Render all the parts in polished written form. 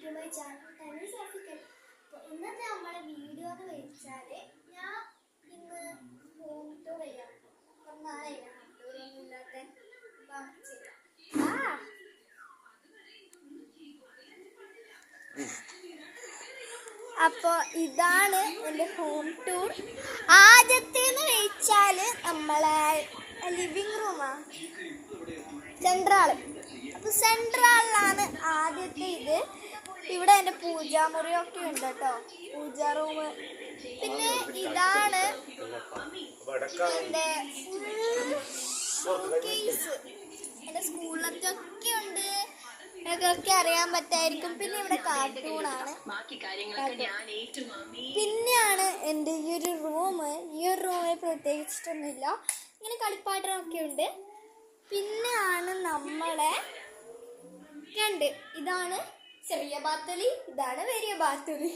To my channel tennis official. ഇന്നത്തെ നമ്മളെ video എന്ന് വെച്ചാൽ ഞാൻ ഇന്ന് ഹോം ടൂർ ചെയ്യാം. നാളെ ടൂറൊന്നും ഇല്ലാത്ത അപ്പോൾ ഇതാണ് എൻ്റെ ഹോം ടൂർ. ആദ്യത്തേന്ന് വെച്ചാൽ നമ്മളെ ലിവിങ് റൂമാണ്, സെൻട്രാള്. അപ്പോൾ സെൻട്രാളിലാണ് ആദ്യത്തെ ഇത്. ഇവിടെ എൻ്റെ പൂജാമുറിയൊക്കെ ഉണ്ട് കേട്ടോ, പൂജാ റൂം. പിന്നെ ഇതാണ് എൻ്റെ ഷോക്കേസ്. എൻ്റെ സ്കൂളിലൊക്കെ ഒക്കെ ഉണ്ട്, നിങ്ങൾക്കൊക്കെ അറിയാൻ പറ്റായിരിക്കും. പിന്നെ ഇവിടെ കാർട്ടൂണാണ്. പിന്നെയാണ് എൻ്റെ ഈ ഒരു റൂം. ഈ ഒരു റൂമിൽ പ്രത്യേകിച്ചിട്ടൊന്നുമില്ല, ഇങ്ങനെ കളിപ്പാട്ടമൊക്കെ ഉണ്ട്. പിന്നെയാണ് നമ്മളെ ഇതാണ് ചെറിയ ബാത്തുലി, ഇതാണ് വലിയ ബാത്തുലി.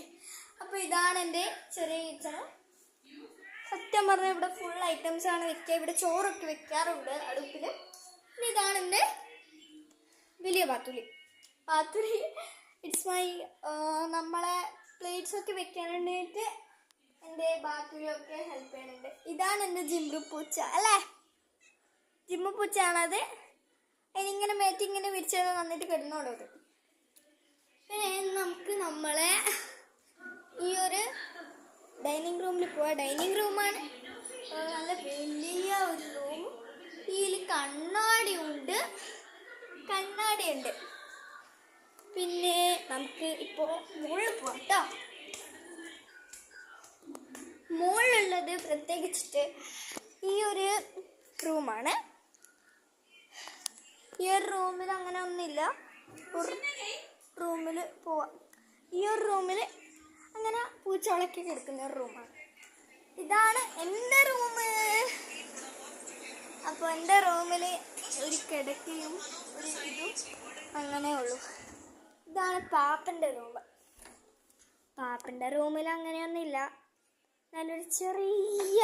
അപ്പോൾ ഇതാണ് എൻ്റെ ചെറിയ കിച്ചണ്. സത്യം പറഞ്ഞാൽ ഇവിടെ ഫുൾ ഐറ്റംസ് ആണ് വെക്കുക. ഇവിടെ ചോറൊക്കെ വെക്കാറുണ്ട് അടുപ്പിൽ. പിന്നെ ഇതാണ് എൻ്റെ വലിയ ബാത്തുലി. ഇറ്റ്സ് മൈ നമ്മളെ പ്ലേറ്റ്സ് ഒക്കെ വെക്കാനായിട്ട് എൻ്റെ ബാത്തുലിയൊക്കെ ഹെൽപ്പ് ചെയ്യുന്നുണ്ട്. ഇതാണ് എൻ്റെ ജിമ്മു പൂച്ച അല്ലേ, ജിമ്മു പൂച്ചയാണത്. അതിനിങ്ങനെ മേറ്റിങ്ങനെ വിരിച്ചത് വന്നിട്ട് കിടന്നോളൂ. പിന്നെ നമുക്ക് നമ്മളെ ഈ ഒരു ഡൈനിങ് റൂമിൽ പോവാം. ഡൈനിങ് റൂമാണ്, നല്ല വലിയ ഒരു റൂം. ഇതിൽ കണ്ണാടിയുണ്ട്. പിന്നെ നമുക്ക് ഇപ്പോൾ മുകളിൽ പോവാം കേട്ടോ. മുകളിലുള്ളത് പ്രത്യേകിച്ചിട്ട് ഈ ഒരു റൂമാണ്. ഈ ഒരു റൂമിൽ അങ്ങനെ ഒന്നുമില്ല, റൂമിൽ പോവാം. ഈ ഒരു റൂമിൽ അങ്ങനെ പൂച്ചകളൊക്കെ കിടക്കുന്ന ഒരു റൂമാണ്. ഇതാണ് എൻ്റെ റൂം. അപ്പോൾ എൻ്റെ റൂമിൽ ഒരു കിടക്കയും ഒരു ഇതും അങ്ങനെ ഉള്ളൂ. ഇതാണ് പാപ്പൻ്റെ റൂം. പാപ്പൻ്റെ റൂമിൽ അങ്ങനെയൊന്നുമില്ല, നല്ലൊരു ചെറിയ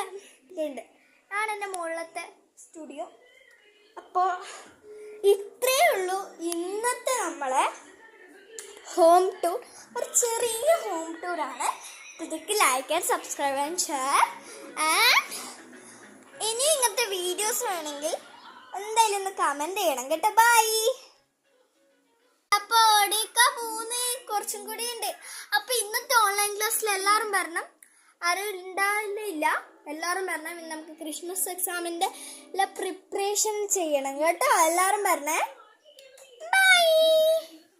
ഇതുണ്ട്. ഇതാണ് എൻ്റെ മുകളിലത്തെ സ്റ്റുഡിയോ. അപ്പോൾ ഇത്രയേ ഉള്ളൂ ഇന്നത്തെ നമ്മളെ ഹോം ടൂർ. ഒരു ചെറിയ ഹോം ടൂറാണ്. ഇതൊക്കെ like and subscribe and share. And ഇനി ഇങ്ങനത്തെ വീഡിയോസ് വേണമെങ്കിൽ എന്തായാലും ഒന്ന് കമൻറ്റ് ചെയ്യണം കേട്ടോ. ബൈ. അപ്പോൾ ഓടിക്ക പോകുന്ന കുറച്ചും കൂടി ഉണ്ട്. അപ്പോൾ ഇന്നത്തെ ഓൺലൈൻ ക്ലാസ്സിൽ എല്ലാവരും വരണം. ആരും ഉണ്ടാവില്ല, എല്ലാവരും വരണം. ഇന്ന് നമുക്ക് ക്രിസ്മസ് എക്സാമിൻ്റെ എല്ലാം പ്രിപ്പറേഷൻ ചെയ്യണം കേട്ടോ. എല്ലാവരും വരണേ. ബൈ.